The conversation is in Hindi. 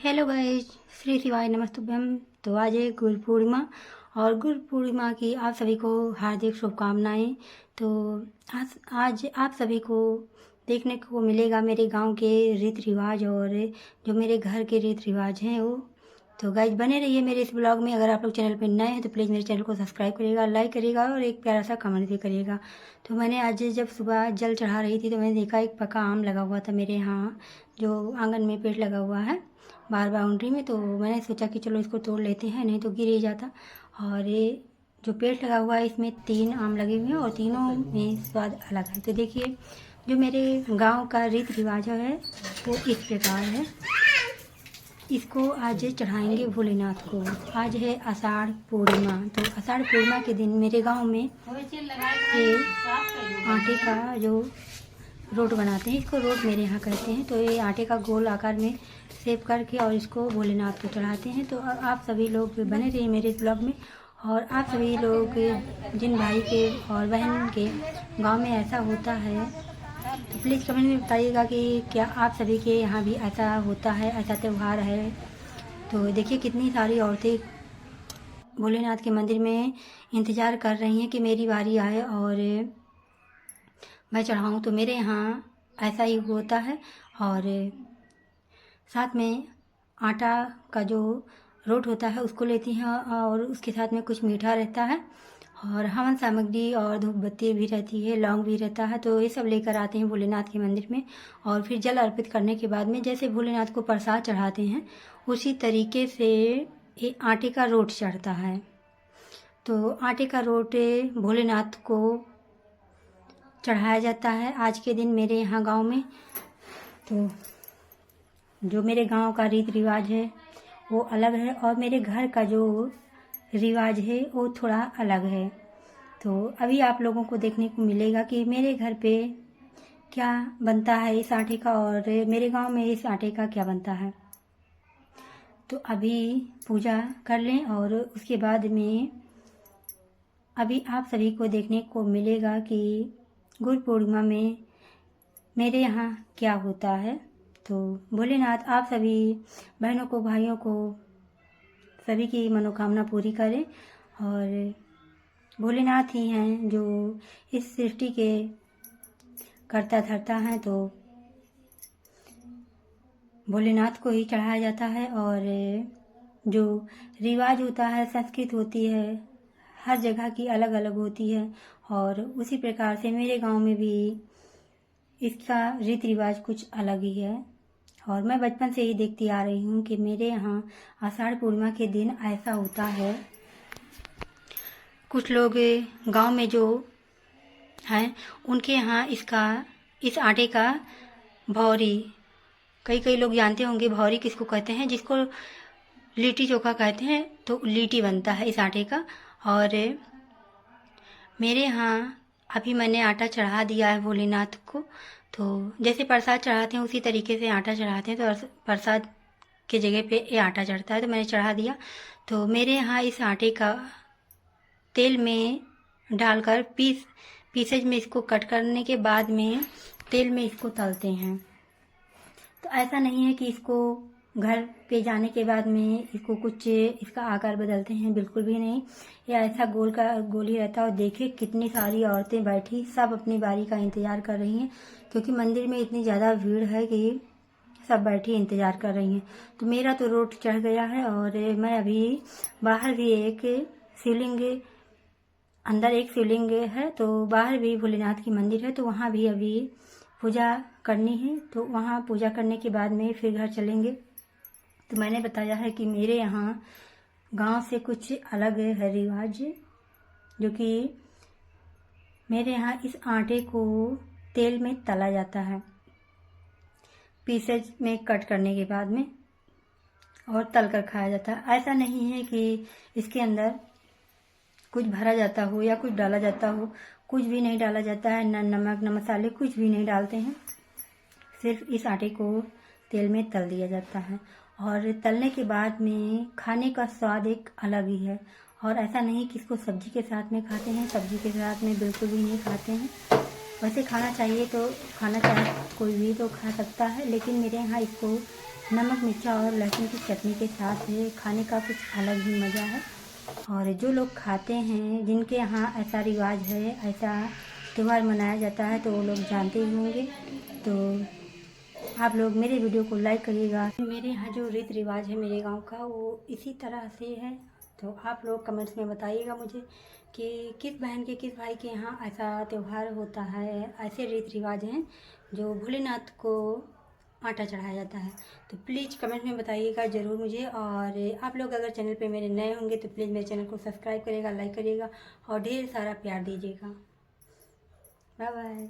हेलो गाइस, श्री शिवाय नमस्तुभ्यम। तो आज है गुरु पूर्णिमा और गुरु पूर्णिमा की आप सभी को हार्दिक शुभकामनाएं। तो आज आप सभी को देखने को मिलेगा मेरे गांव के रीति रिवाज और जो मेरे घर के रीति रिवाज हैं वो। तो गाइस बने रहिए मेरे इस ब्लॉग में। अगर आप लोग चैनल पर नए हैं तो प्लीज़ मेरे चैनल को सब्सक्राइब करिएगा, लाइक करिएगा और एक प्यारा सा कमेंट भी करिएगा। तो मैंने आज जब सुबह जल चढ़ा रही थी तो मैंने देखा एक पका आम लगा हुआ था मेरे यहाँ, जो आंगन में पेड़ लगा हुआ है बाहर बाउंड्री में। तो मैंने सोचा कि चलो इसको तोड़ लेते हैं, नहीं तो गिर ही जाता। और ये जो पेड़ लगा हुआ है इसमें 3 आम लगे हुए हैं और तीनों में स्वाद अलग है। तो देखिए जो मेरे गांव का रीति रिवाज है वो इस प्रकार है। इसको आज चढ़ाएंगे भोलेनाथ को। आज है आषाढ़ पूर्णिमा। तो आषाढ़ पूर्णिमा के दिन मेरे गांव में ये आटे का जो रोट बनाते हैं, इसको रोट मेरे यहाँ कहते हैं। तो ये आटे का गोल आकार में सेव करके और इसको भोलेनाथ को चढ़ाते हैं। तो आप सभी लोग बने रहिए मेरे इस ब्लॉग में। और आप सभी लोग जिन भाई के और बहन के गांव में ऐसा होता है तो प्लीज़ कमेंट में बताइएगा कि क्या आप सभी के यहाँ भी ऐसा होता है, ऐसा त्यौहार है। तो देखिए कितनी सारी औरतें भोलेनाथ के मंदिर में इंतज़ार कर रही हैं कि मेरी बारी आए और मैं चढ़ाऊँ। तो मेरे यहाँ ऐसा ही होता है। और साथ में आटा का जो रोट होता है उसको लेती हैं और उसके साथ में कुछ मीठा रहता है और हवन सामग्री और धूप बत्ती भी रहती है, लौंग भी रहता है। तो ये सब लेकर आते हैं भोलेनाथ के मंदिर में। और फिर जल अर्पित करने के बाद में जैसे भोलेनाथ को प्रसाद चढ़ाते हैं उसी तरीके से ये आटे का रोट चढ़ता है। तो आटे का रोट भोलेनाथ को चढ़ाया जाता है आज के दिन मेरे यहाँ गांव में। तो जो मेरे गांव का रीति रिवाज है वो अलग है और मेरे घर का जो रिवाज है वो थोड़ा अलग है। तो अभी आप लोगों को देखने को मिलेगा कि मेरे घर पे क्या बनता है इस आटे का और मेरे गांव में इस आटे का क्या बनता है। तो अभी पूजा कर लें और उसके बाद में अभी आप सभी को देखने को मिलेगा कि गुरु पूर्णिमा में मेरे यहाँ क्या होता है। तो भोलेनाथ आप सभी बहनों को, भाइयों को, सभी की मनोकामना पूरी करें। और भोलेनाथ ही हैं जो इस सृष्टि के कर्ता धर्ता हैं। तो भोलेनाथ को ही चढ़ाया जाता है। और जो रिवाज होता है, संस्कृति होती है, हर जगह की अलग अलग होती है। और उसी प्रकार से मेरे गांव में भी इसका रीति रिवाज कुछ अलग ही है। और मैं बचपन से ही देखती आ रही हूँ कि मेरे यहाँ आषाढ़ पूर्णिमा के दिन ऐसा होता है। कुछ लोग गांव में जो हैं उनके यहाँ इस आटे का भौरी, कई लोग जानते होंगे भौरी किसको कहते हैं, जिसको लिट्टी चोखा कहते हैं। तो लिट्टी बनता है इस आटे का। और मेरे यहाँ अभी मैंने आटा चढ़ा दिया है भोलेनाथ को। तो जैसे प्रसाद चढ़ाते हैं उसी तरीके से आटा चढ़ाते हैं। तो प्रसाद के जगह पे ये आटा चढ़ता है, तो मैंने चढ़ा दिया। तो मेरे यहाँ इस आटे का तेल में डालकर पीसेज में इसको कट करने के बाद में तेल में इसको तलते हैं। तो ऐसा नहीं है कि इसको घर पे जाने के बाद में इसको कुछ इसका आकार बदलते हैं, बिल्कुल भी नहीं। या ऐसा गोल ही रहता है। और देखिए कितनी सारी औरतें बैठी सब अपनी बारी का इंतज़ार कर रही हैं, क्योंकि मंदिर में इतनी ज़्यादा भीड़ है कि सब बैठी इंतज़ार कर रही हैं। तो मेरा तो रोट चढ़ गया है और मैं अभी बाहर भी अंदर एक शिवलिंग है। तो बाहर भी भोलेनाथ की मंदिर है, तो वहाँ भी अभी पूजा करनी है। तो वहाँ पूजा करने के बाद में फिर घर चलेंगे। तो मैंने बताया है कि मेरे यहाँ गांव से कुछ अलग है रिवाज, जो कि मेरे यहाँ इस आटे को तेल में तला जाता है पीसेज में कट करने के बाद में, और तल कर खाया जाता है। ऐसा नहीं है कि इसके अंदर कुछ भरा जाता हो या कुछ डाला जाता हो, कुछ भी नहीं डाला जाता है। न नमक न मसाले कुछ भी नहीं डालते हैं, सिर्फ इस आटे को तेल में तल दिया जाता है। और तलने के बाद में खाने का स्वाद एक अलग ही है। और ऐसा नहीं कि इसको सब्जी के साथ में खाते हैं, सब्जी के साथ में बिल्कुल भी नहीं खाते हैं। वैसे खाना चाहिए तो खाना चाहे कोई भी तो खा सकता है, लेकिन मेरे यहाँ इसको नमक मिर्चा और लहसुन की चटनी के साथ ये खाने का कुछ अलग ही मज़ा है। और जो लोग खाते हैं, जिनके यहाँ ऐसा रिवाज है, ऐसा त्यौहार मनाया जाता है, तो वो लोग जानते ही होंगे। तो आप लोग मेरे वीडियो को लाइक करिएगा। मेरे यहाँ जो रीति रिवाज है मेरे गांव का, वो इसी तरह से है। तो आप लोग कमेंट्स में बताइएगा मुझे कि किस बहन के किस भाई के यहाँ ऐसा त्यौहार होता है, ऐसे रीति रिवाज हैं जो भोलेनाथ को आटा चढ़ाया जाता है। तो प्लीज़ कमेंट में बताइएगा ज़रूर मुझे। और आप लोग अगर चैनल पे मेरे नए होंगे तो प्लीज़ मेरे चैनल को सब्सक्राइब करिएगा, लाइक करिएगा और ढेर सारा प्यार दीजिएगा। Bye bye.